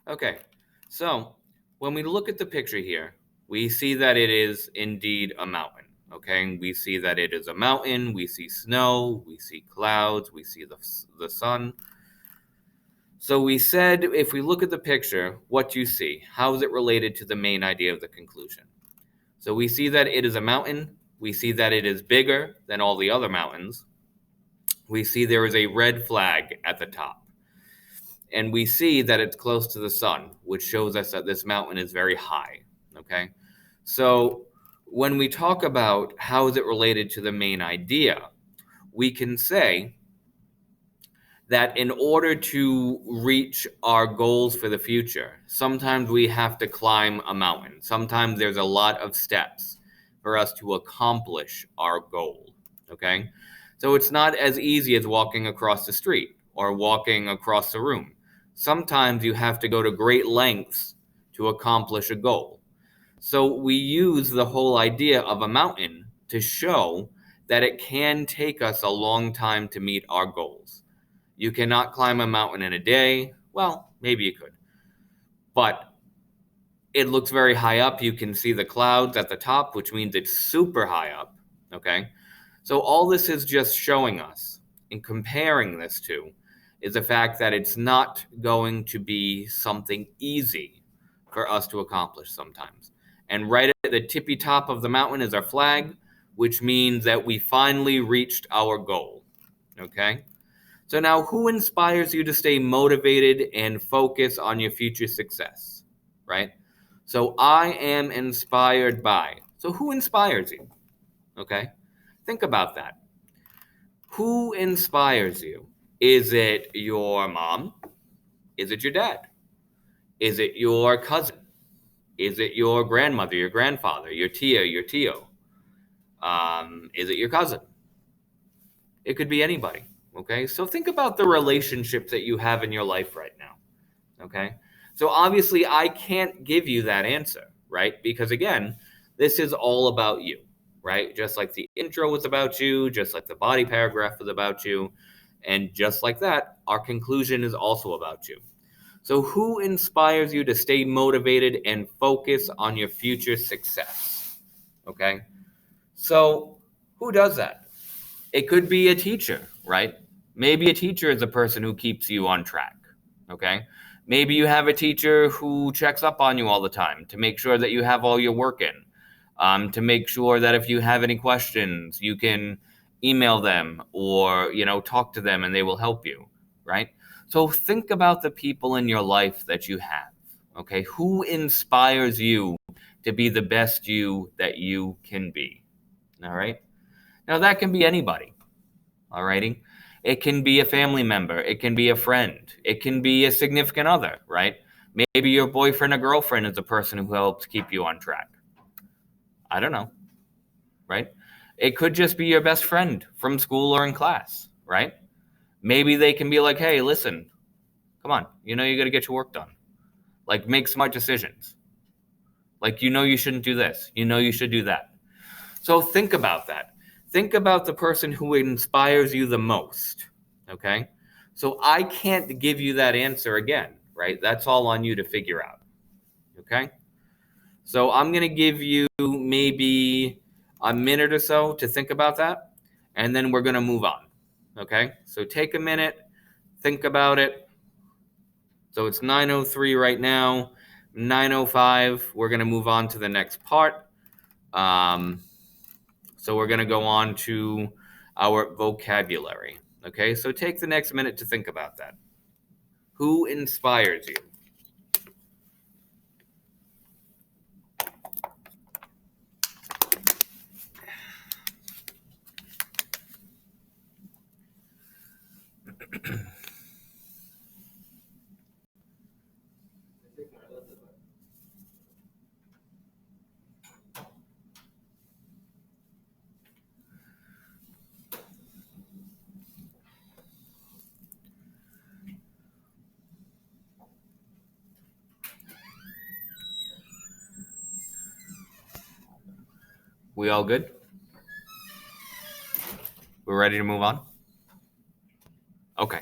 Okay, so when we look at the picture here, we see that it is indeed a mountain. Okay, we see that it is a mountain, we see snow, we see clouds, we see the sun. So we said if we look at the picture, what do you see? How is it related to the main idea of the conclusion? So we see that it is a mountain, we see that it is bigger than all the other mountains, we see there is a red flag at the top. And we see that it's close to the sun, which shows us that this mountain is very high. Okay. So when we talk about how is it related to the main idea, we can say that in order to reach our goals for the future, sometimes we have to climb a mountain. Sometimes there's a lot of steps for us to accomplish our goal. Okay. So it's not as easy as walking across the street or walking across the room. Sometimes you have to go to great lengths to accomplish a goal. So we use the whole idea of a mountain to show that it can take us a long time to meet our goals. You cannot climb a mountain in a day. Well, maybe you could. But it looks very high up. You can see the clouds at the top, which means it's super high up. Okay. So all this is just showing us and comparing this to is the fact that it's not going to be something easy for us to accomplish sometimes. And right at the tippy top of the mountain is our flag, which means that we finally reached our goal. Okay? So now who inspires you to stay motivated and focus on your future success? Right? So I am inspired by. So who inspires you? Okay? Think about that. Who inspires you? Is it your mom? Is it your dad? Is it your cousin? Is it your grandmother, your grandfather, your tia, your tio? Is it your cousin? It could be anybody. Okay, so think about the relationships that you have in your life right now. Okay, so obviously I can't give you that answer, right? Because again, this is all about you, right? Just like the intro was about you, just like the body paragraph was about you, and just like that, our conclusion is also about you. So, who inspires you to stay motivated and focus on your future success? Okay, so who does that? It could be a teacher, right? Maybe a teacher is a person who keeps you on track. Okay. Maybe you have a teacher who checks up on you all the time to make sure that you have all your work in, to make sure that if you have any questions, you can email them or, talk to them and they will help you, right? So think about the people in your life that you have. Okay. Who inspires you to be the best you that you can be? All right. Now, that can be anybody, all righty? It can be a family member. It can be a friend. It can be a significant other, right? Maybe your boyfriend or girlfriend is the person who helps keep you on track. I don't know, right? It could just be your best friend from school or in class, right? Maybe they can be like, hey, listen, come on, you got to get your work done. Like, make smart decisions. Like, you shouldn't do this. You should do that. So think about that. Think about the person who inspires you the most. Okay. So I can't give you that answer again, right? That's all on you to figure out. Okay. So I'm going to give you maybe a minute or so to think about that, and then we're going to move on. Okay. So take a minute, think about it. So it's 9:03 right now. 9:05, we're going to move on to the next part. So we're going to go on to our vocabulary. Okay, so take the next minute to think about that. Who inspires you? We all good? We're ready to move on? Okay.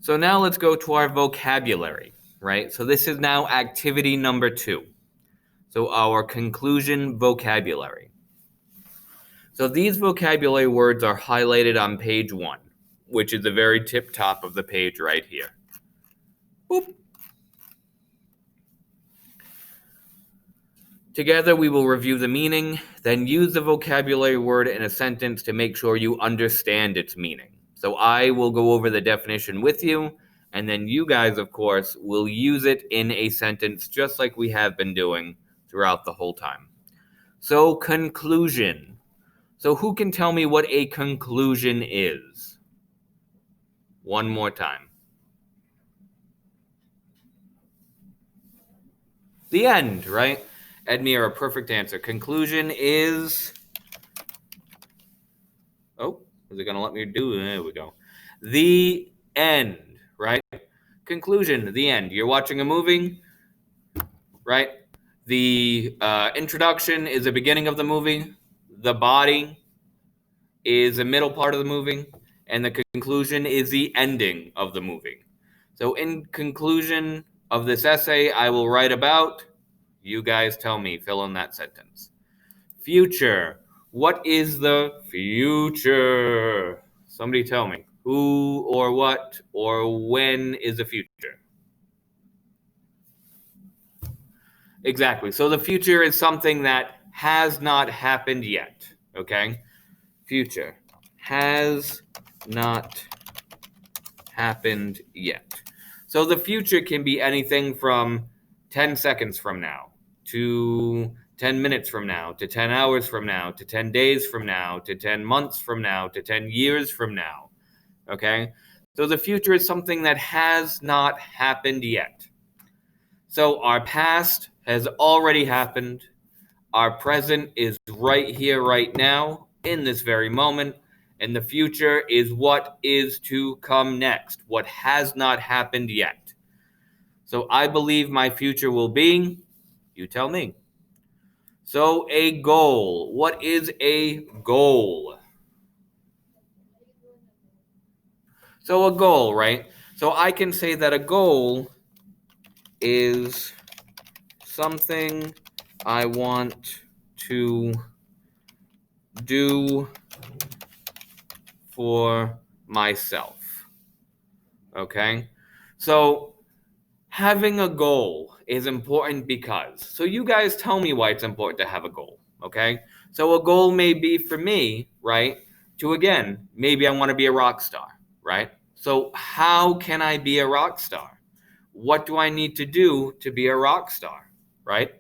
So now let's go to our vocabulary, right? So this is now activity number 2. So our conclusion vocabulary. So these vocabulary words are highlighted on page 1, which is the very tip top of the page right here. Boop. Together we will review the meaning, then use the vocabulary word in a sentence to make sure you understand its meaning. So I will go over the definition with you, and then you guys, of course, will use it in a sentence just like we have been doing throughout the whole time. So conclusion. So who can tell me what a conclusion is? One more time. The end, right? Edmir, a perfect answer. Conclusion is... Oh, is it going to let me do? There we go. The end, right? Conclusion, the end. You're watching a movie, right? The introduction is the beginning of the movie. The body is the middle part of the movie. And the conclusion is the ending of the movie. So in conclusion of this essay, I will write about... You guys tell me, fill in that sentence. Future. What is the future? Somebody tell me. Who or what or when is the future? Exactly. So the future is something that has not happened yet. Okay? Future. Has not happened yet. So the future can be anything from 10 seconds from now to 10 minutes from now, to 10 hours from now, to 10 days from now, to 10 months from now, to 10 years from now, okay? So the future is something that has not happened yet. So our past has already happened. Our present is right here, right now, in this very moment. And the future is what is to come next, what has not happened yet. So I believe my future will be... You tell me. So a goal. What is a goal? So a goal, right? So I can say that a goal is something I want to do for myself. Okay? So having a goal is important because... So you guys tell me why it's important to have a goal, okay? So a goal may be for me, right? To again, maybe I want to be a rock star, right? So how can I be a rock star? What do I need to do to be a rock star, right?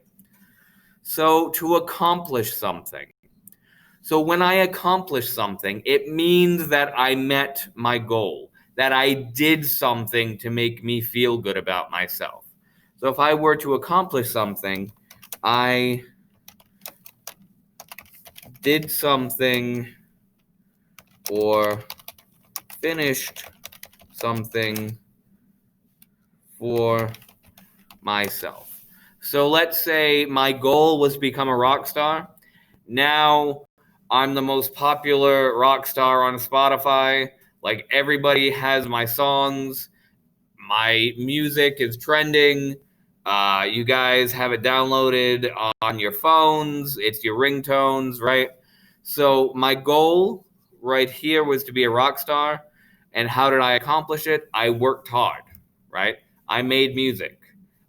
So to accomplish something. So when I accomplish something, it means that I met my goal, that I did something to make me feel good about myself. So if I were to accomplish something, I did something or finished something for myself. So let's say my goal was to become a rock star. Now I'm the most popular rock star on Spotify. Like everybody has my songs. My music is trending. You guys have it downloaded on your phones. It's your ringtones, right? So my goal right here was to be a rock star. And how did I accomplish it? I worked hard, right? I made music.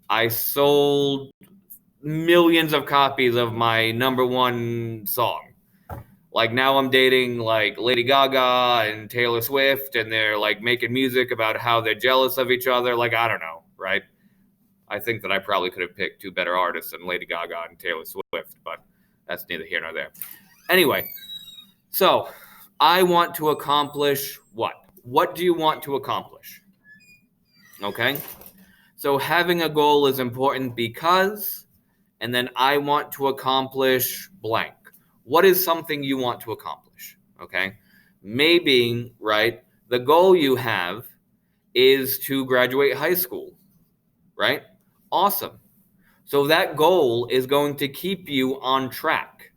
I sold millions of copies of my number one song. Like now I'm dating like Lady Gaga and Taylor Swift, and they're like making music about how they're jealous of each other. Like, I don't know, right? I think that I probably could have picked two better artists than Lady Gaga and Taylor Swift, but that's neither here nor there. Anyway, so I want to accomplish what? What do you want to accomplish? Okay? So having a goal is important because, and then I want to accomplish blank. What is something you want to accomplish? Okay? Maybe, right, the goal you have is to graduate high school, right? Awesome. So that goal is going to keep you on track.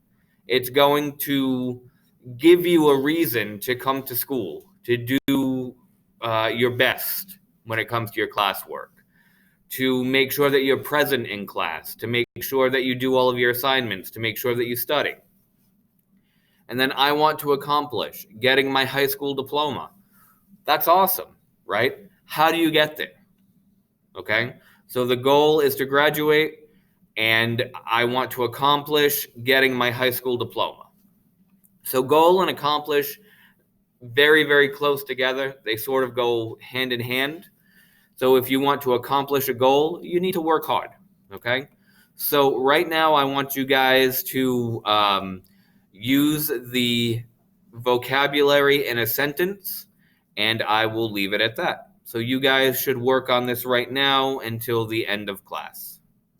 It's going to give you a reason to come to school, to do your best, when it comes to your classwork, to make sure that you're present in class, to make sure that you do all of your assignments, to make sure that you study. And then I want to accomplish getting my high school diploma. That's awesome, right? How do you get there? Okay, so the goal is to graduate, and I want to accomplish getting my high school diploma. So goal and accomplish, very, very close together. They sort of go hand in hand. So if you want to accomplish a goal, you need to work hard, okay? So right now I want you guys to use the vocabulary in a sentence, and I will leave it at that. So you guys should work on this right now until the end of class.